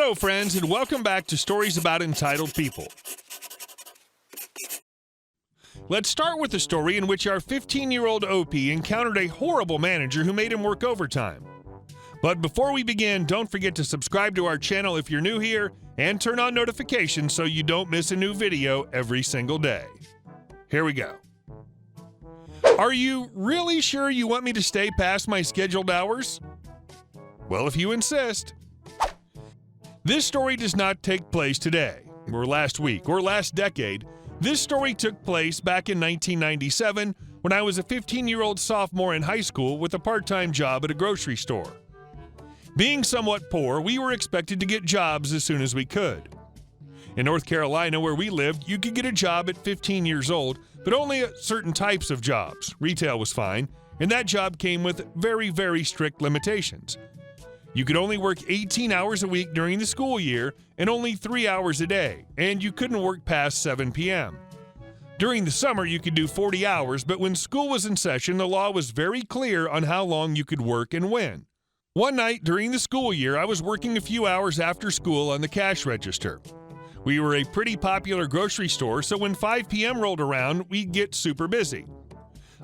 Hello, friends, and welcome back to Stories About Entitled People. Let's start with a story in which our 15-year-old OP encountered a horrible manager who made him work overtime. But before we begin, don't forget to subscribe to our channel if you're new here and turn on notifications so you don't miss a new video every single day. Here we go. Are you really sure you want me to stay past my scheduled hours? Well, if you insist. This story does not take place today, or last week, or last decade. This story took place back in 1997 when I was a 15-year-old sophomore in high school with a part-time job at a grocery store. Being somewhat poor, we were expected to get jobs as soon as we could. In North Carolina, where we lived, you could get a job at 15 years old, but only at certain types of jobs. Retail was fine, and that job came with very, very strict limitations. You could only work 18 hours a week during the school year and only 3 hours a day, and you couldn't work past 7 p.m. During the summer, you could do 40 hours, but when school was in session, the law was very clear on how long you could work and when. One night during the school year, I was working a few hours after school on the cash register. We were a pretty popular grocery store, so when 5 p.m. rolled around, we'd get super busy.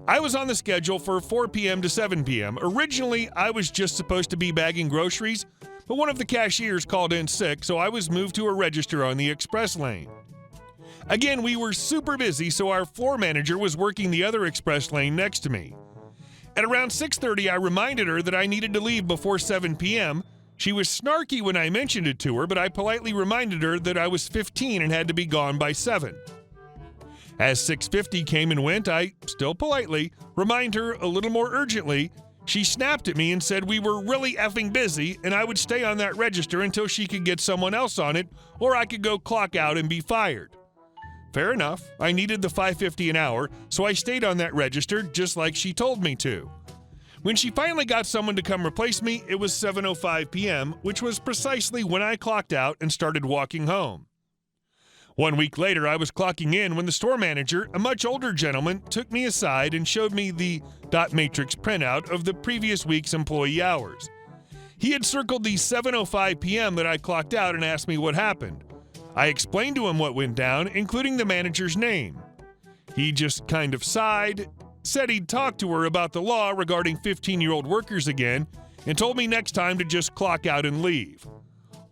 I was on the schedule for 4 p.m. to 7 p.m. Originally, I was just supposed to be bagging groceries, but one of the cashiers called in sick, so I was moved to a register on the express lane. Again, we were super busy, so our floor manager was working the other express lane next to me. At around 6:30, I reminded her that I needed to leave before 7 p.m. She was snarky when I mentioned it to her, but I politely reminded her that I was 15 and had to be gone by 7. As 6:50 came and went, I, still politely, remind her a little more urgently. She snapped at me and said we were really effing busy and I would stay on that register until she could get someone else on it, or I could go clock out and be fired. Fair enough, I needed the $5.50 an hour, so I stayed on that register just like she told me to. When she finally got someone to come replace me, it was 7:05 p.m., which was precisely when I clocked out and started walking home. 1 week later, I was clocking in when the store manager, a much older gentleman, took me aside and showed me the dot matrix printout of the previous week's employee hours. He had circled the 7:05 p.m. that I clocked out and asked me what happened. I explained to him what went down, including the manager's name. He just kind of sighed, said he'd talk to her about the law regarding 15-year-old workers again, and told me next time to just clock out and leave.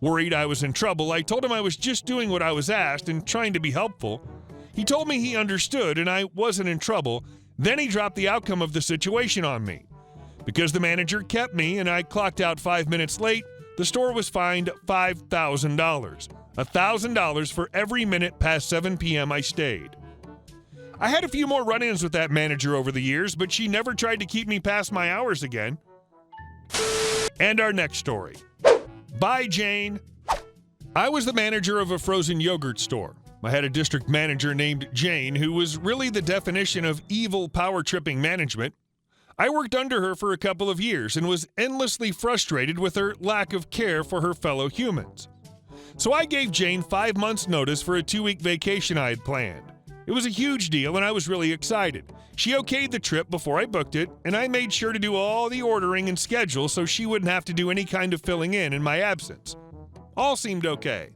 Worried I was in trouble, I told him I was just doing what I was asked and trying to be helpful. He told me he understood and I wasn't in trouble. Then he dropped the outcome of the situation on me. Because the manager kept me and I clocked out 5 minutes late, the store was fined $5,000. $1,000 for every minute past 7 p.m. I stayed. I had a few more run-ins with that manager over the years, but she never tried to keep me past my hours again. And our next story. Bye, Jane. I was the manager of a frozen yogurt store. I had a district manager named Jane who was really the definition of evil power-tripping management. I worked under her for a couple of years and was endlessly frustrated with her lack of care for her fellow humans. So I gave Jane 5 months' notice for a 2-week vacation I had planned. It was a huge deal and I was really excited. She okayed the trip before I booked it, and I made sure to do all the ordering and schedule so she wouldn't have to do any kind of filling in my absence. All seemed okay.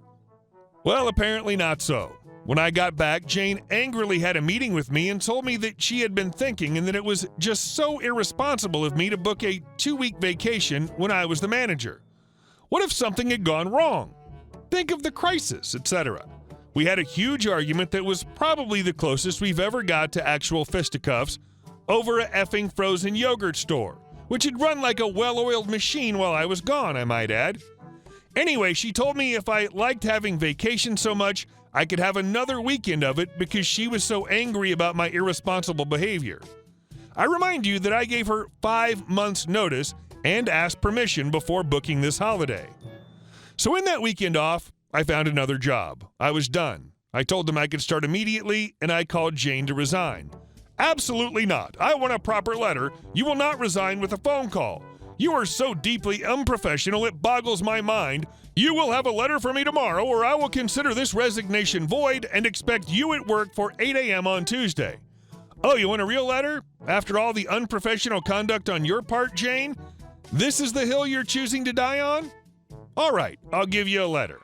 Well, apparently not so. When I got back, Jane angrily had a meeting with me and told me that she had been thinking and that it was just so irresponsible of me to book a 2-week vacation when I was the manager. What if something had gone wrong? Think of the crisis, etc. We had a huge argument that was probably the closest we've ever got to actual fisticuffs over a effing frozen yogurt store, which had run like a well-oiled machine while I was gone, I might add. Anyway, she told me if I liked having vacation so much, I could have another weekend of it because she was so angry about my irresponsible behavior. I remind you that I gave her 5 months' notice and asked permission before booking this holiday. So in that weekend off, I found another job. I was done. I told them I could start immediately, and I called Jane to resign. Absolutely not. I want a proper letter. You will not resign with a phone call. You are so deeply unprofessional it boggles my mind. You will have a letter for me tomorrow, or I will consider this resignation void and expect you at work for 8 a.m. on Tuesday. Oh, you want a real letter? After all the unprofessional conduct on your part, Jane? This is the hill you're choosing to die on? All right, I'll give you a letter.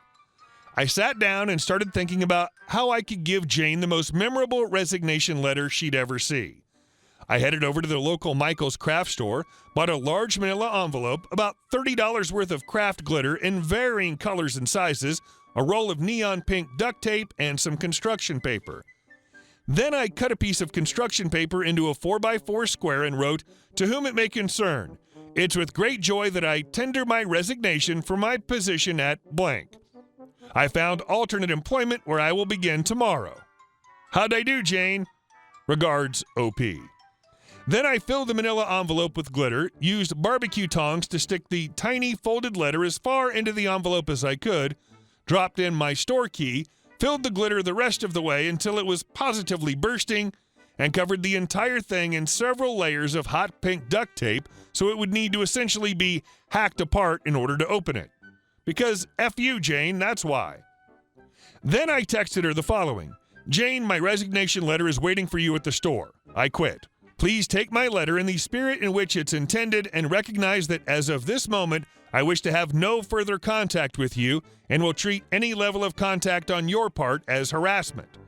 I sat down and started thinking about how I could give Jane the most memorable resignation letter she'd ever see. I headed over to the local Michael's craft store, bought a large manila envelope, about $30 worth of craft glitter in varying colors and sizes, a roll of neon pink duct tape, and some construction paper. Then I cut a piece of construction paper into a 4x4 square and wrote, "To whom it may concern, it's with great joy that I tender my resignation for my position at blank. I found alternate employment where I will begin tomorrow. How'd I do, Jane? Regards, OP." Then I filled the manila envelope with glitter, used barbecue tongs to stick the tiny folded letter as far into the envelope as I could, dropped in my store key, filled the glitter the rest of the way until it was positively bursting, and covered the entire thing in several layers of hot pink duct tape so it would need to essentially be hacked apart in order to open it. Because F you, Jane, that's why. Then I texted her the following: "Jane, my resignation letter is waiting for you at the store. I quit. Please take my letter in the spirit in which it's intended and recognize that as of this moment, I wish to have no further contact with you and will treat any level of contact on your part as harassment."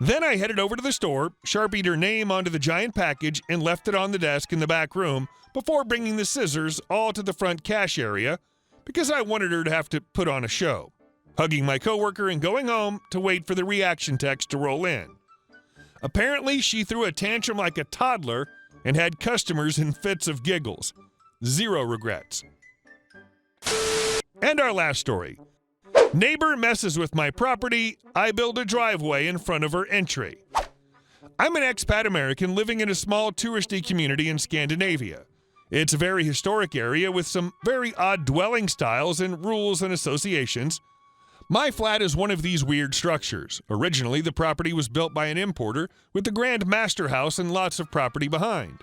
Then I headed over to the store, sharpied her name onto the giant package, and left it on the desk in the back room before bringing the scissors all to the front cash area because I wanted her to have to put on a show, hugging my coworker and going home to wait for the reaction text to roll in. Apparently, she threw a tantrum like a toddler and had customers in fits of giggles. Zero regrets. And our last story. Neighbor messes with my property. I build a driveway in front of her entry. I'm an expat American living in a small touristy community in Scandinavia. It's a very historic area with some very odd dwelling styles and rules and associations. My flat is one of these weird structures. Originally, the property was built by an importer with the grand master house and lots of property behind.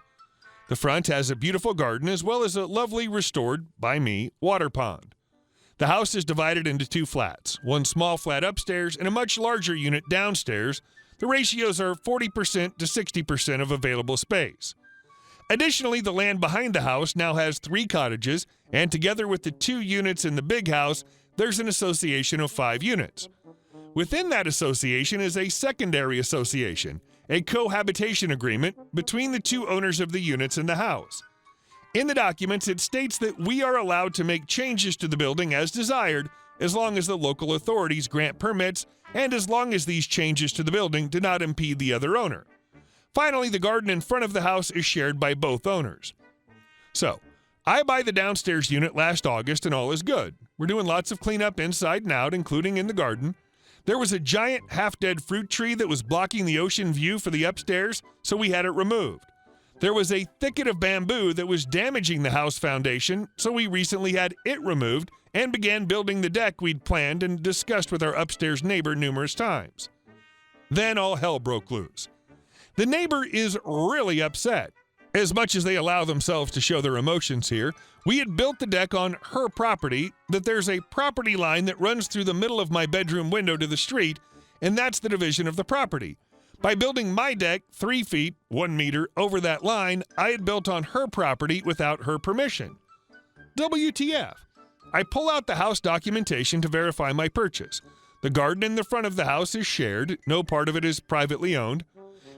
The front has a beautiful garden as well as a lovely restored, by me, water pond. The house is divided into two flats, one small flat upstairs and a much larger unit downstairs. The ratios are 40% to 60% of available space. Additionally, the land behind the house now has 3 cottages, and together with the 2 units in the big house, there's an association of 5 units. Within that association is a secondary association, a cohabitation agreement between the 2 owners of the units in the house. In the documents, it states that we are allowed to make changes to the building as desired, as long as the local authorities grant permits and as long as these changes to the building do not impede the other owner. Finally, the garden in front of the house is shared by both owners. So, I buy the downstairs unit last August and all is good. We're doing lots of cleanup inside and out, including in the garden. There was a giant half-dead fruit tree that was blocking the ocean view for the upstairs, so we had it removed. There was a thicket of bamboo that was damaging the house foundation, so we recently had it removed and began building the deck we'd planned and discussed with our upstairs neighbor numerous times. Then all hell broke loose. The neighbor is really upset. As much as they allow themselves to show their emotions here, we had built the deck on her property, that there's a property line that runs through the middle of my bedroom window to the street, and that's the division of the property. By building my deck 3 feet, 1 meter, over that line, I had built on her property without her permission. WTF. I pull out the house documentation to verify my purchase. The garden in the front of the house is shared, no part of it is privately owned.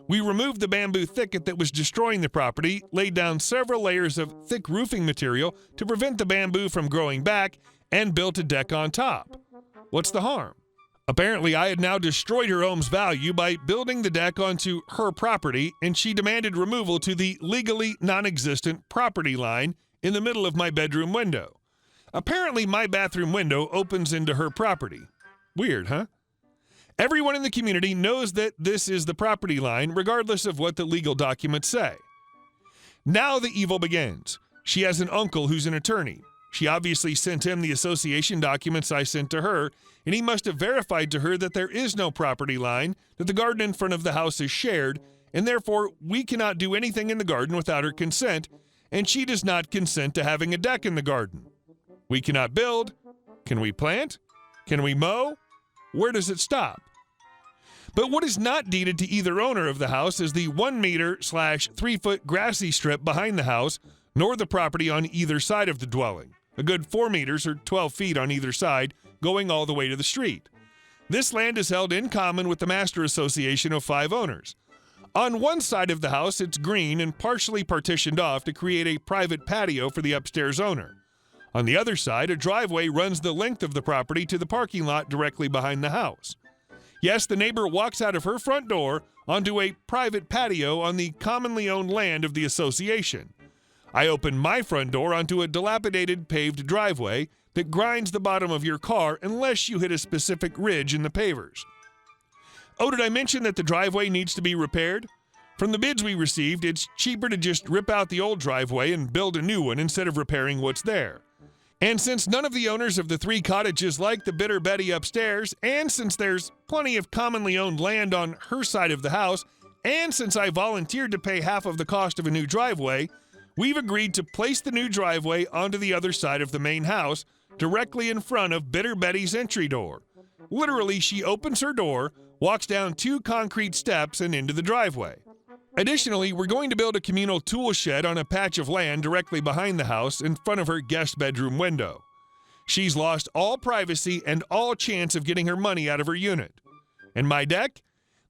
We removed the bamboo thicket that was destroying the property, laid down several layers of thick roofing material to prevent the bamboo from growing back, and built a deck on top. What's the harm? Apparently, I had now destroyed her home's value by building the deck onto her property, and she demanded removal to the legally non-existent property line in the middle of my bedroom window. Apparently, my bathroom window opens into her property. Weird, huh? Everyone in the community knows that this is the property line, regardless of what the legal documents say. Now the evil begins. She has an uncle who's an attorney. She obviously sent him the association documents I sent to her, and he must have verified to her that there is no property line, that the garden in front of the house is shared, and therefore we cannot do anything in the garden without her consent, and she does not consent to having a deck in the garden. We cannot build. Can we plant? Can we mow? Where does it stop? But what is not deeded to either owner of the house is the 1 meter/3 foot grassy strip behind the house, nor the property on either side of the dwelling. a good 4 meters or 12 feet on either side, going all the way to the street. This land is held in common with the master association of 5 owners. On one side of the house, it's green and partially partitioned off to create a private patio for the upstairs owner. On the other side, a driveway runs the length of the property to the parking lot directly behind the house. Yes, the neighbor walks out of her front door onto a private patio on the commonly owned land of the association. I open my front door onto a dilapidated paved driveway that grinds the bottom of your car unless you hit a specific ridge in the pavers. Oh, did I mention that the driveway needs to be repaired? From the bids we received, it's cheaper to just rip out the old driveway and build a new one instead of repairing what's there. And since none of the owners of the 3 cottages like the bitter Betty upstairs, and since there's plenty of commonly owned land on her side of the house, and since I volunteered to pay half of the cost of a new driveway, we've agreed to place the new driveway onto the other side of the main house, directly in front of Bitter Betty's entry door. Literally, she opens her door, walks down 2 concrete steps, and into the driveway. Additionally, we're going to build a communal tool shed on a patch of land directly behind the house in front of her guest bedroom window. She's lost all privacy and all chance of getting her money out of her unit. And my deck?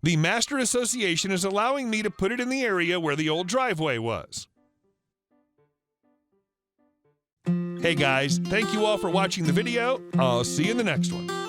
The Master Association is allowing me to put it in the area where the old driveway was. Hey guys, thank you all for watching the video. I'll see you in the next one.